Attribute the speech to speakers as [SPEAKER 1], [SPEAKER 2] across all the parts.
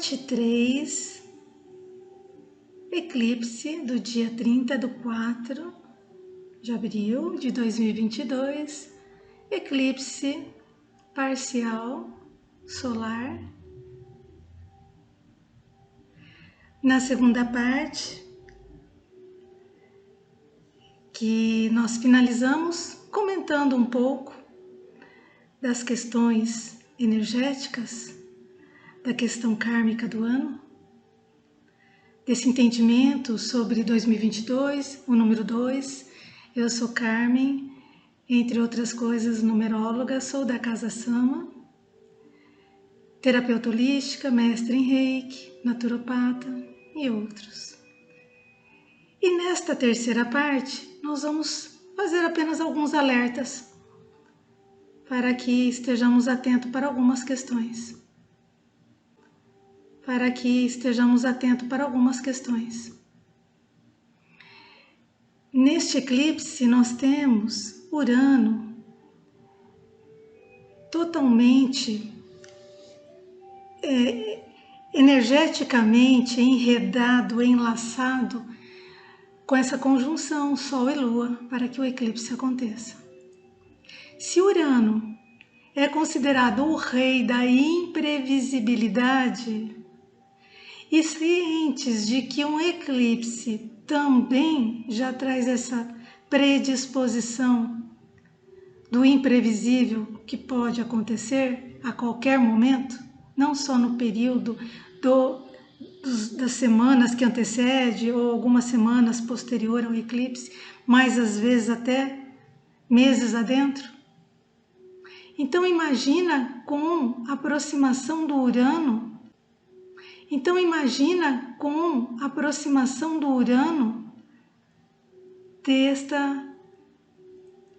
[SPEAKER 1] Parte 3, eclipse do dia 30/4 de abril de 2022, eclipse parcial solar. Na segunda parte, que nós finalizamos comentando um pouco das questões energéticas, da questão kármica do ano, desse entendimento sobre 2022, o número 2. Eu sou Carmen, entre outras coisas, numeróloga, sou da Casa Sama, terapeuta holística, mestre em Reiki, naturopata e outros. E nesta terceira parte, nós vamos fazer apenas alguns alertas para que estejamos atentos para algumas questões. Neste eclipse nós temos Urano totalmente energeticamente enredado, enlaçado com essa conjunção Sol e Lua para que o eclipse aconteça. Se Urano é considerado o rei da imprevisibilidade, e cientes de que um eclipse também já traz essa predisposição do imprevisível que pode acontecer a qualquer momento, não só no período das semanas que antecede ou algumas semanas posterior ao eclipse, mas às vezes até meses adentro. Então imagina com a aproximação do Urano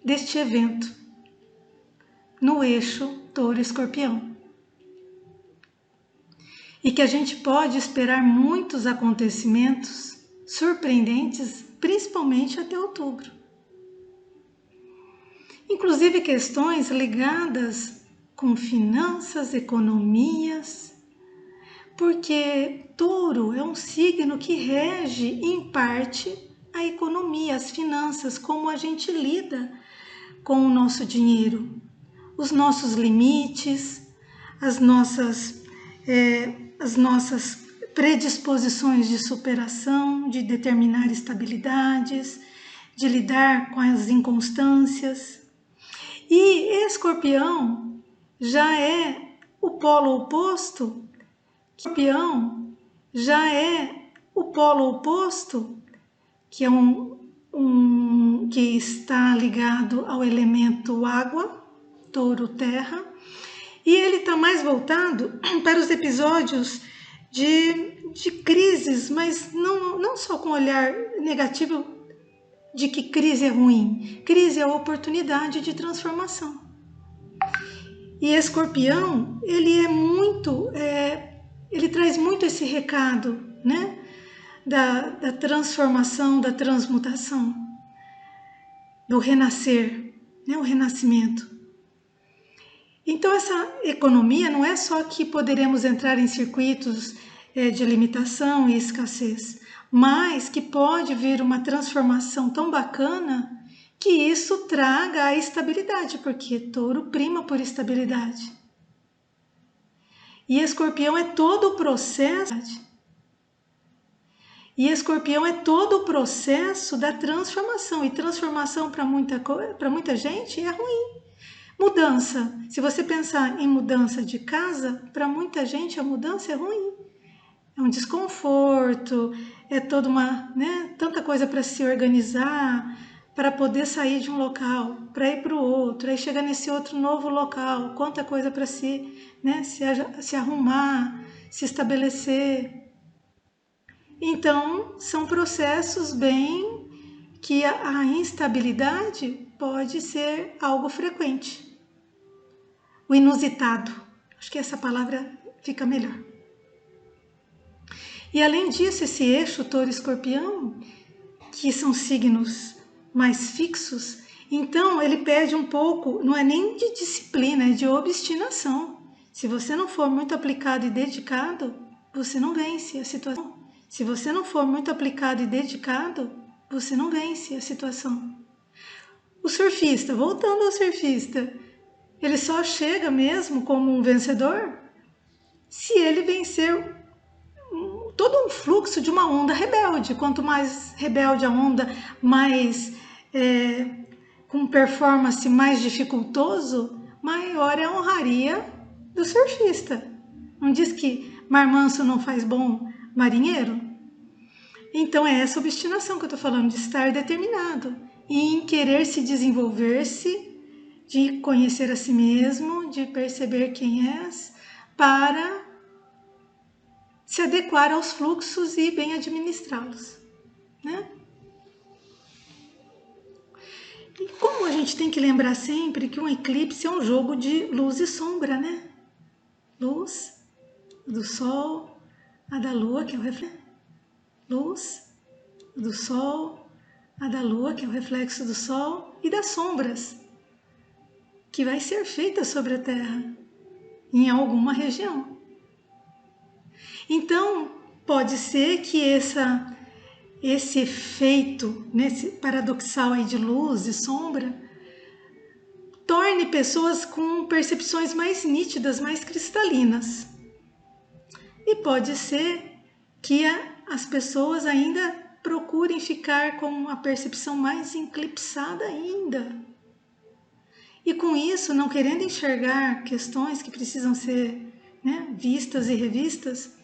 [SPEAKER 1] deste evento no eixo Touro-Escorpião. E que a gente pode esperar muitos acontecimentos surpreendentes, principalmente até outubro. Inclusive questões ligadas com finanças, economias, porque Touro é um signo que rege, em parte, a economia, as finanças, como a gente lida com o nosso dinheiro, os nossos limites, as nossas predisposições de superação, de determinar estabilidades, de lidar com as inconstâncias. E Escorpião já é o polo oposto. Escorpião já é o polo oposto, que é que está ligado ao elemento água, Touro, terra, e ele está mais voltado para os episódios de crises, mas não só com olhar negativo de que crise é ruim. Crise é oportunidade de transformação. E Escorpião, ele traz muito esse recado, né? Da transformação, da transmutação, do renascer, né? O renascimento. Então essa economia não é só que poderemos entrar em circuitos de limitação e escassez, mas que pode vir uma transformação tão bacana que isso traga a estabilidade, porque Touro prima por estabilidade. E Escorpião é todo o processo da transformação, e transformação para muita gente é ruim. Mudança, se você pensar em mudança de casa, para muita gente a mudança é ruim. É um desconforto, é toda tanta coisa para se organizar, para poder sair de um local, para ir para o outro, aí chegar nesse outro novo local, quanta coisa para se arrumar, se estabelecer. Então, são processos bem que a instabilidade pode ser algo frequente. O inusitado, acho que essa palavra fica melhor. E além disso, esse eixo Touro-Escorpião, que são signos mais fixos, então ele pede um pouco, não é nem de disciplina, é de obstinação. Se você não for muito aplicado e dedicado, você não vence a situação. Se você não for muito aplicado e dedicado, você não vence a situação. O surfista, voltando ao surfista, ele só chega mesmo como um vencedor se ele vencer todo um fluxo de uma onda rebelde. Quanto mais rebelde a onda, mais com performance mais dificultoso, maior é a honraria do surfista. Não diz que mar manso não faz bom marinheiro? Então é essa obstinação que eu estou falando, de estar determinado e em querer se desenvolver-se, de conhecer a si mesmo, de perceber quem és, para se adequar aos fluxos e bem administrá-los, né? E como a gente tem que lembrar sempre que um eclipse é um jogo de luz e sombra, né? Luz do Sol, a da Lua, que é o reflexo. Luz do Sol, a da Lua, que é o reflexo do Sol, e das sombras, que vai ser feita sobre a Terra, em alguma região. Então, pode ser que esse efeito, nesse paradoxal aí de luz e sombra, torne pessoas com percepções mais nítidas, mais cristalinas. E pode ser que as pessoas ainda procurem ficar com a percepção mais eclipsada ainda. E com isso, não querendo enxergar questões que precisam ser, né, vistas e revistas,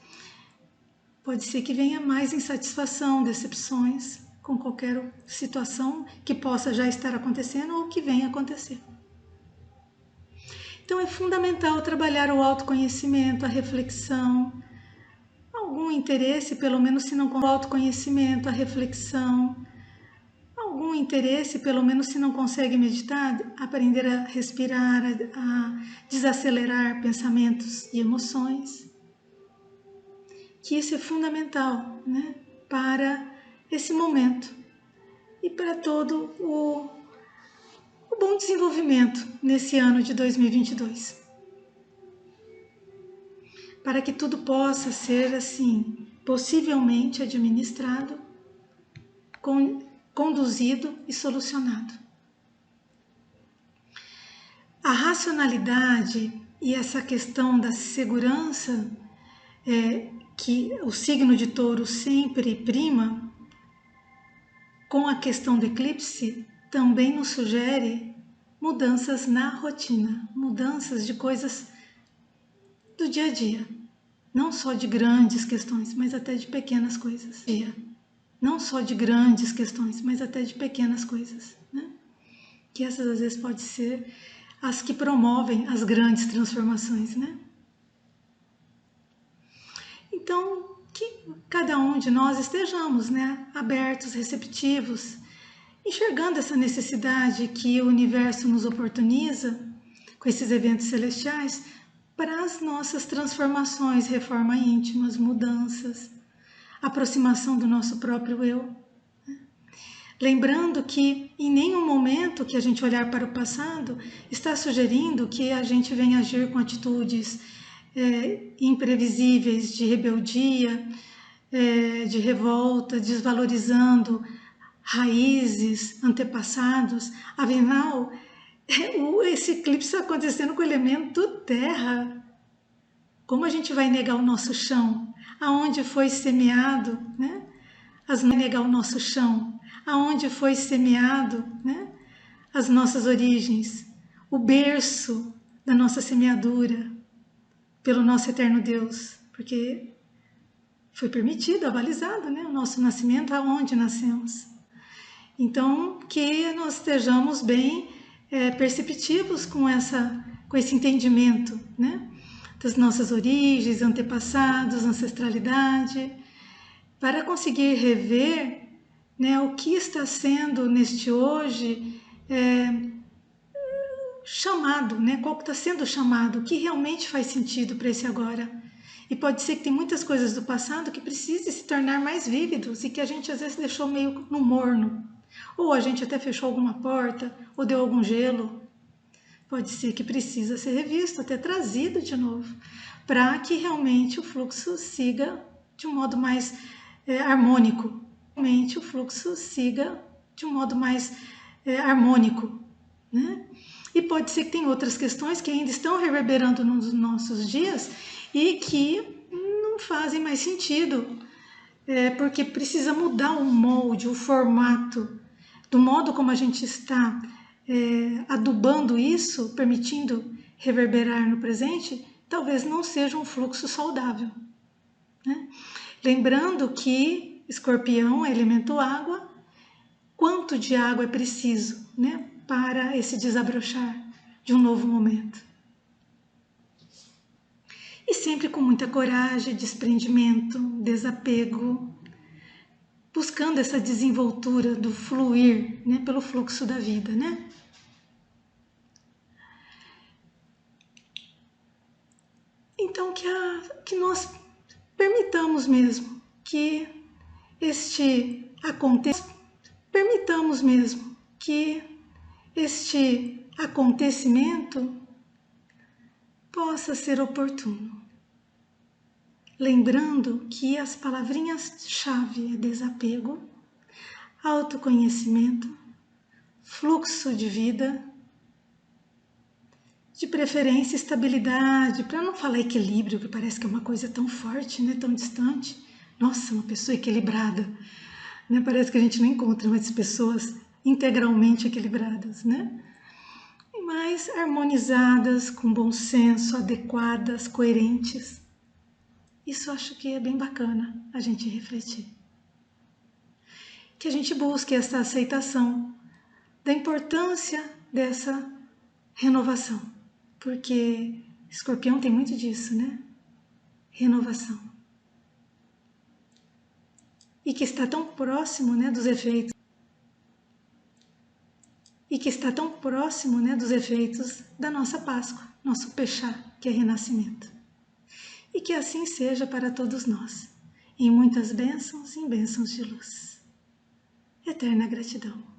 [SPEAKER 1] pode ser que venha mais insatisfação, decepções com qualquer situação que possa já estar acontecendo ou que venha acontecer. Então é fundamental trabalhar o autoconhecimento, a reflexão, algum interesse, pelo menos se não com o autoconhecimento, a reflexão, algum interesse, pelo menos se não consegue meditar, aprender a respirar, a desacelerar pensamentos e emoções. Que isso é fundamental, né, para esse momento e para todo o bom desenvolvimento nesse ano de 2022. Para que tudo possa ser assim, possivelmente administrado, conduzido e solucionado. A racionalidade e essa questão da segurança que o signo de Touro sempre prima, com a questão do eclipse, também nos sugere mudanças na rotina, mudanças de coisas do dia a dia, não só de grandes questões, mas até de pequenas coisas. Não só de grandes questões, mas até de pequenas coisas, né? Que essas às vezes podem ser as que promovem as grandes transformações, né? Então, que cada um de nós estejamos, né, abertos, receptivos, enxergando essa necessidade que o universo nos oportuniza com esses eventos celestiais para as nossas transformações, reforma íntimas, mudanças, aproximação do nosso próprio eu. Lembrando que em nenhum momento que a gente olhar para o passado está sugerindo que a gente venha agir com atitudes imprevisíveis de rebeldia, de revolta, desvalorizando raízes, antepassados. Afinal, esse eclipse está acontecendo com o elemento terra. Como a gente vai negar o nosso chão? Aonde foi semeado, né? Negar o nosso chão? Aonde foi semeado, né, as nossas origens? O berço da nossa semeadura pelo nosso eterno Deus. Porque foi permitido, avalizado, né, o nosso nascimento, aonde nascemos. Então, que nós estejamos bem perceptivos com esse entendimento, né, das nossas origens, antepassados, ancestralidade, para conseguir rever, né, o que está sendo neste hoje chamado, né, qual que está sendo chamado, o que realmente faz sentido para esse agora. E pode ser que tem muitas coisas do passado que precisem se tornar mais vívidos e que a gente às vezes deixou meio no morno. Ou a gente até fechou alguma porta, ou deu algum gelo. pode ser que precisa ser revisto, até trazido de novo, para que realmente o fluxo siga de um modo mais harmônico. Realmente o fluxo siga de um modo mais harmônico, né? E pode ser que tem outras questões que ainda estão reverberando nos nossos dias e que não fazem mais sentido, porque precisa mudar o molde, o formato, do modo como a gente está adubando isso, permitindo reverberar no presente, talvez não seja um fluxo saudável, né? Lembrando que Escorpião é elemento água, quanto de água é preciso, né, para esse desabrochar de um novo momento. E sempre com muita coragem, desprendimento, desapego, buscando essa desenvoltura do fluir, né, pelo fluxo da vida, né? Então que nós permitamos mesmo que este acontecimento possa ser oportuno. Lembrando que as palavrinhas-chave é desapego, autoconhecimento, fluxo de vida, de preferência estabilidade, para não falar equilíbrio, que parece que é uma coisa tão forte, né, tão distante. Nossa, uma pessoa equilibrada, né? Parece que a gente não encontra mais pessoas integralmente equilibradas, né? Mas harmonizadas, com bom senso, adequadas, coerentes. Isso acho que é bem bacana a gente refletir. Que a gente busque essa aceitação da importância dessa renovação, porque Escorpião tem muito disso, né? Renovação. E que está tão próximo, né, dos efeitos. Dos efeitos da nossa Páscoa, nosso Peixá, que é renascimento. E que assim seja para todos nós, em muitas bênçãos e em bênçãos de luz. Eterna gratidão.